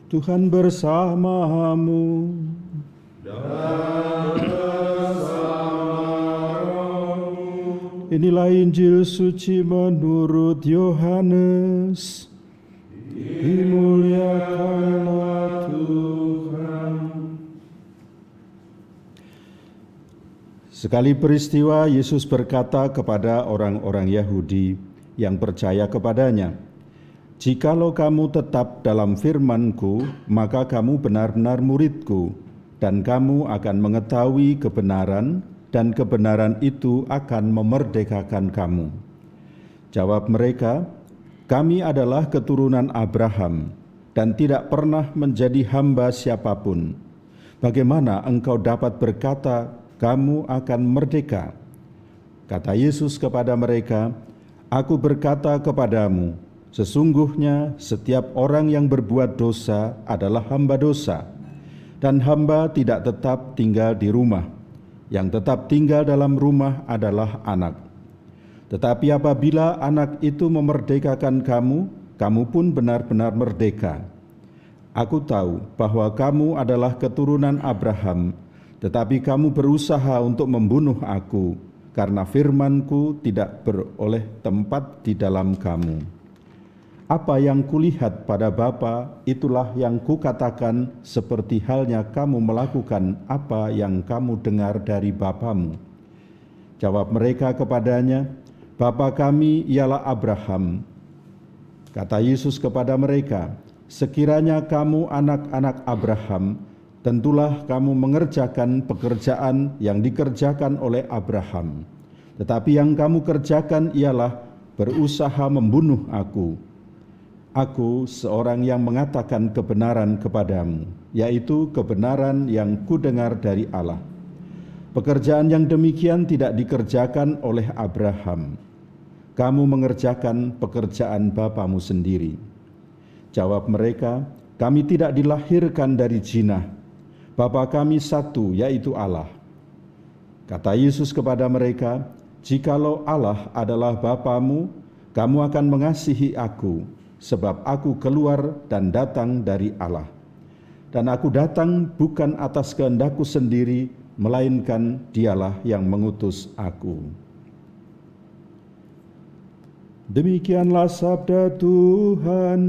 Tuhan bersamamu. Dan bersamamu. Inilah Injil suci menurut Yohanes. Dimuliakanlah Tuhan. Sekali peristiwa, Yesus berkata kepada orang-orang Yahudi yang percaya kepadanya, "Jikalau kamu tetap dalam firman-Ku, maka kamu benar-benar murid-Ku, dan kamu akan mengetahui kebenaran, dan kebenaran itu akan memerdekakan kamu." Jawab mereka, "Kami adalah keturunan Abraham, dan tidak pernah menjadi hamba siapapun. Bagaimana engkau dapat berkata, kamu akan merdeka?" Kata Yesus kepada mereka, "Aku berkata kepadamu, sesungguhnya setiap orang yang berbuat dosa adalah hamba dosa, dan hamba tidak tetap tinggal di rumah. Yang tetap tinggal dalam rumah adalah anak. Tetapi apabila anak itu memerdekakan kamu, kamu pun benar-benar merdeka. Aku tahu bahwa kamu adalah keturunan Abraham, tetapi kamu berusaha untuk membunuh aku, karena firman-Ku tidak beroleh tempat di dalam kamu. Apa yang kulihat pada Bapa, itulah yang kukatakan, seperti halnya kamu melakukan apa yang kamu dengar dari bapamu." Jawab mereka kepadanya, "Bapa kami ialah Abraham." Kata Yesus kepada mereka, "Sekiranya kamu anak-anak Abraham, tentulah kamu mengerjakan pekerjaan yang dikerjakan oleh Abraham. Tetapi yang kamu kerjakan ialah berusaha membunuh aku. Aku seorang yang mengatakan kebenaran kepadamu, yaitu kebenaran yang kudengar dari Allah. Pekerjaan yang demikian tidak dikerjakan oleh Abraham. Kamu mengerjakan pekerjaan bapamu sendiri." Jawab mereka, "Kami tidak dilahirkan dari jinah. Bapa kami satu, yaitu Allah." Kata Yesus kepada mereka, "Jikalau Allah adalah Bapamu, kamu akan mengasihi aku, sebab aku keluar dan datang dari Allah. Dan aku datang bukan atas kehendakku sendiri, melainkan Dialah yang mengutus aku." Demikianlah sabda Tuhan.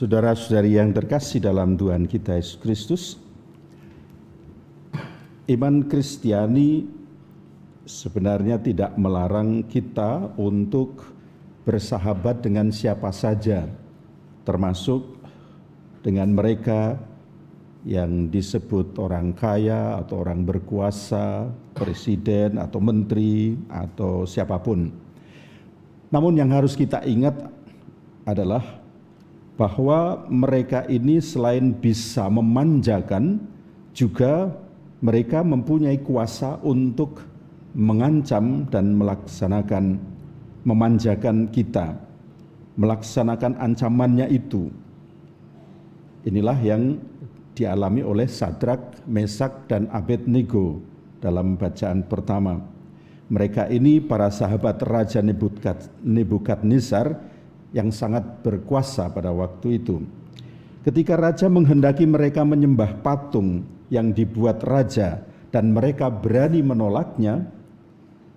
Saudara-saudari yang terkasih dalam Tuhan kita Yesus Kristus, iman Kristiani sebenarnya tidak melarang kita untuk bersahabat dengan siapa saja, termasuk dengan mereka yang disebut orang kaya atau orang berkuasa, presiden atau menteri atau siapapun. Namun yang harus kita ingat adalah bahwa mereka ini selain bisa memanjakan, juga mereka mempunyai kuasa untuk mengancam dan memanjakan kita, melaksanakan ancamannya itu. Inilah yang dialami oleh Sadrak, Mesak, dan Abednego dalam bacaan pertama. Mereka ini para sahabat Raja Nebukadnezar yang sangat berkuasa pada waktu itu. Ketika raja menghendaki mereka menyembah patung yang dibuat raja dan mereka berani menolaknya,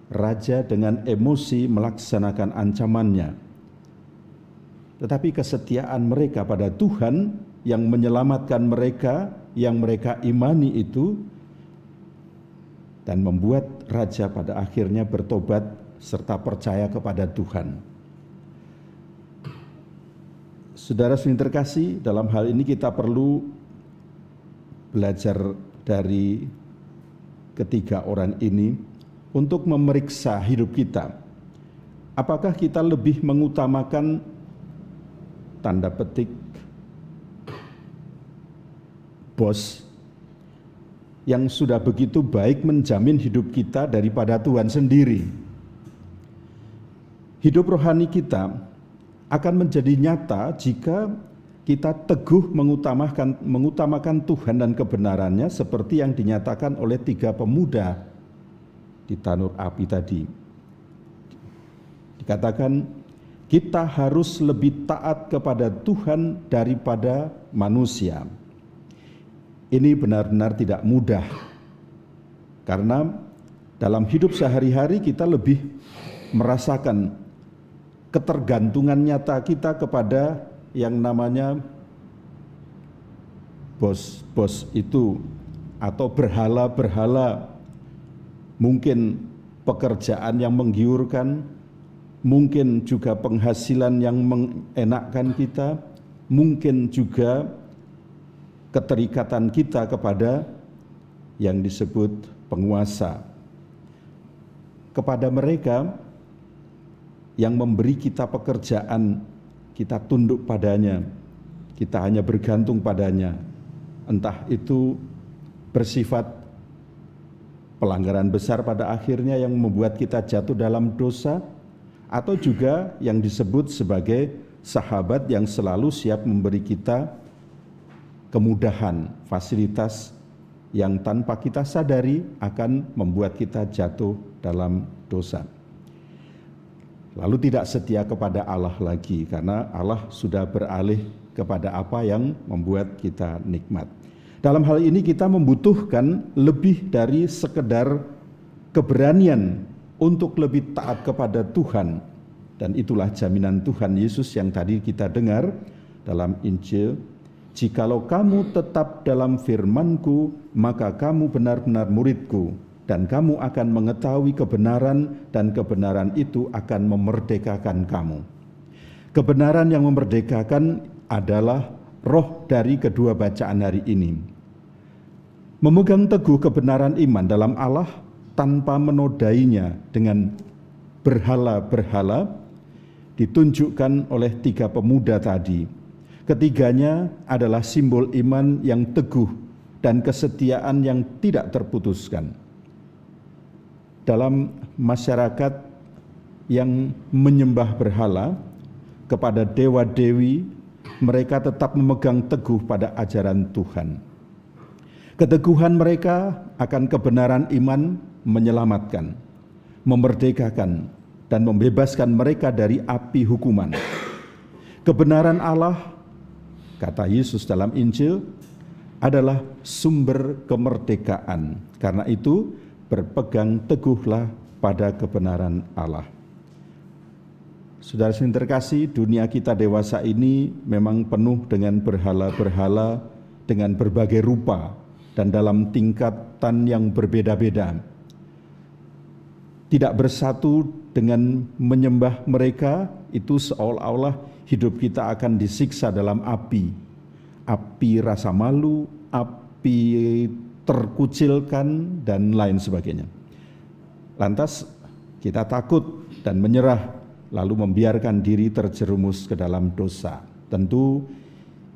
raja dengan emosi melaksanakan ancamannya. Tetapi kesetiaan mereka pada Tuhan yang menyelamatkan mereka, yang mereka imani itu, dan membuat raja pada akhirnya bertobat serta percaya kepada Tuhan. Saudara yang terkasih, dalam hal ini kita perlu belajar dari ketiga orang ini untuk memeriksa hidup kita. Apakah kita lebih mengutamakan tanda petik bos yang sudah begitu baik menjamin hidup kita daripada Tuhan sendiri? Hidup rohani kita akan menjadi nyata jika kita teguh mengutamakan Tuhan dan kebenarannya seperti yang dinyatakan oleh 3 pemuda di tanur api tadi. Dikatakan kita harus lebih taat kepada Tuhan daripada manusia. Ini benar-benar tidak mudah, karena dalam hidup sehari-hari kita lebih merasakan ketergantungan nyata kita kepada yang namanya bos-bos itu atau berhala-berhala. Mungkin pekerjaan yang menggiurkan, mungkin juga penghasilan yang mengenakkan kita, mungkin juga keterikatan kita kepada yang disebut penguasa. Kepada mereka yang memberi kita pekerjaan, kita tunduk padanya, kita hanya bergantung padanya. Entah itu bersifat pelanggaran besar pada akhirnya yang membuat kita jatuh dalam dosa, atau juga yang disebut sebagai sahabat yang selalu siap memberi kita kemudahan, fasilitas yang tanpa kita sadari akan membuat kita jatuh dalam dosa. Lalu tidak setia kepada Allah lagi, karena Allah sudah beralih kepada apa yang membuat kita nikmat. Dalam hal ini kita membutuhkan lebih dari sekedar keberanian untuk lebih taat kepada Tuhan. Dan itulah jaminan Tuhan Yesus yang tadi kita dengar dalam Injil. Jikalau kamu tetap dalam firman-Ku, maka kamu benar-benar murid-Ku, dan kamu akan mengetahui kebenaran, dan kebenaran itu akan memerdekakan kamu. Kebenaran yang memerdekakan adalah roh dari kedua bacaan hari ini. Memegang teguh kebenaran iman dalam Allah tanpa menodainya dengan berhala-berhala ditunjukkan oleh 3 pemuda tadi. Ketiganya adalah simbol iman yang teguh dan kesetiaan yang tidak terputuskan. Dalam masyarakat yang menyembah berhala kepada dewa-dewi, mereka tetap memegang teguh pada ajaran Tuhan. Keteguhan mereka akan kebenaran iman menyelamatkan, memerdekakan, dan membebaskan mereka dari api hukuman. Kebenaran Allah, kata Yesus dalam Injil, adalah sumber kemerdekaan. Karena itu, berpegang teguhlah pada kebenaran Allah. Saudara-saudara terkasih, dunia kita dewasa ini memang penuh dengan berhala-berhala dengan berbagai rupa dan dalam tingkatan yang berbeda-beda. Tidak bersatu dengan menyembah mereka, itu seolah-olah hidup kita akan disiksa dalam api. Api rasa malu, api terkucilkan, dan lain sebagainya. Lantas kita takut dan menyerah, lalu membiarkan diri terjerumus ke dalam dosa. Tentu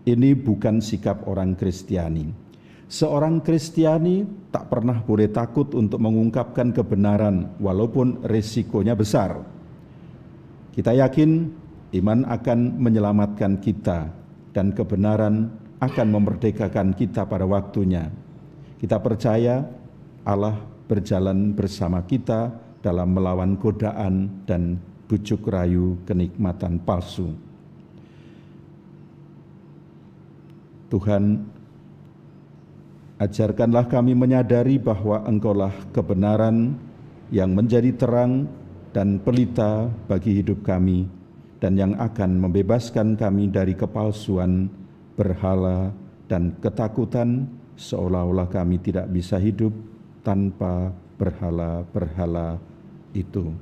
ini bukan sikap orang Kristiani. Seorang Kristiani tak pernah boleh takut untuk mengungkapkan kebenaran walaupun risikonya besar. Kita yakin iman akan menyelamatkan kita dan kebenaran akan memerdekakan kita pada waktunya. Kita percaya Allah berjalan bersama kita dalam melawan godaan dan bujuk rayu kenikmatan palsu. Tuhan, ajarkanlah kami menyadari bahwa Engkaulah kebenaran yang menjadi terang dan pelita bagi hidup kami, dan yang akan membebaskan kami dari kepalsuan, berhala, dan ketakutan, seolah-olah kami tidak bisa hidup tanpa berhala-berhala itu.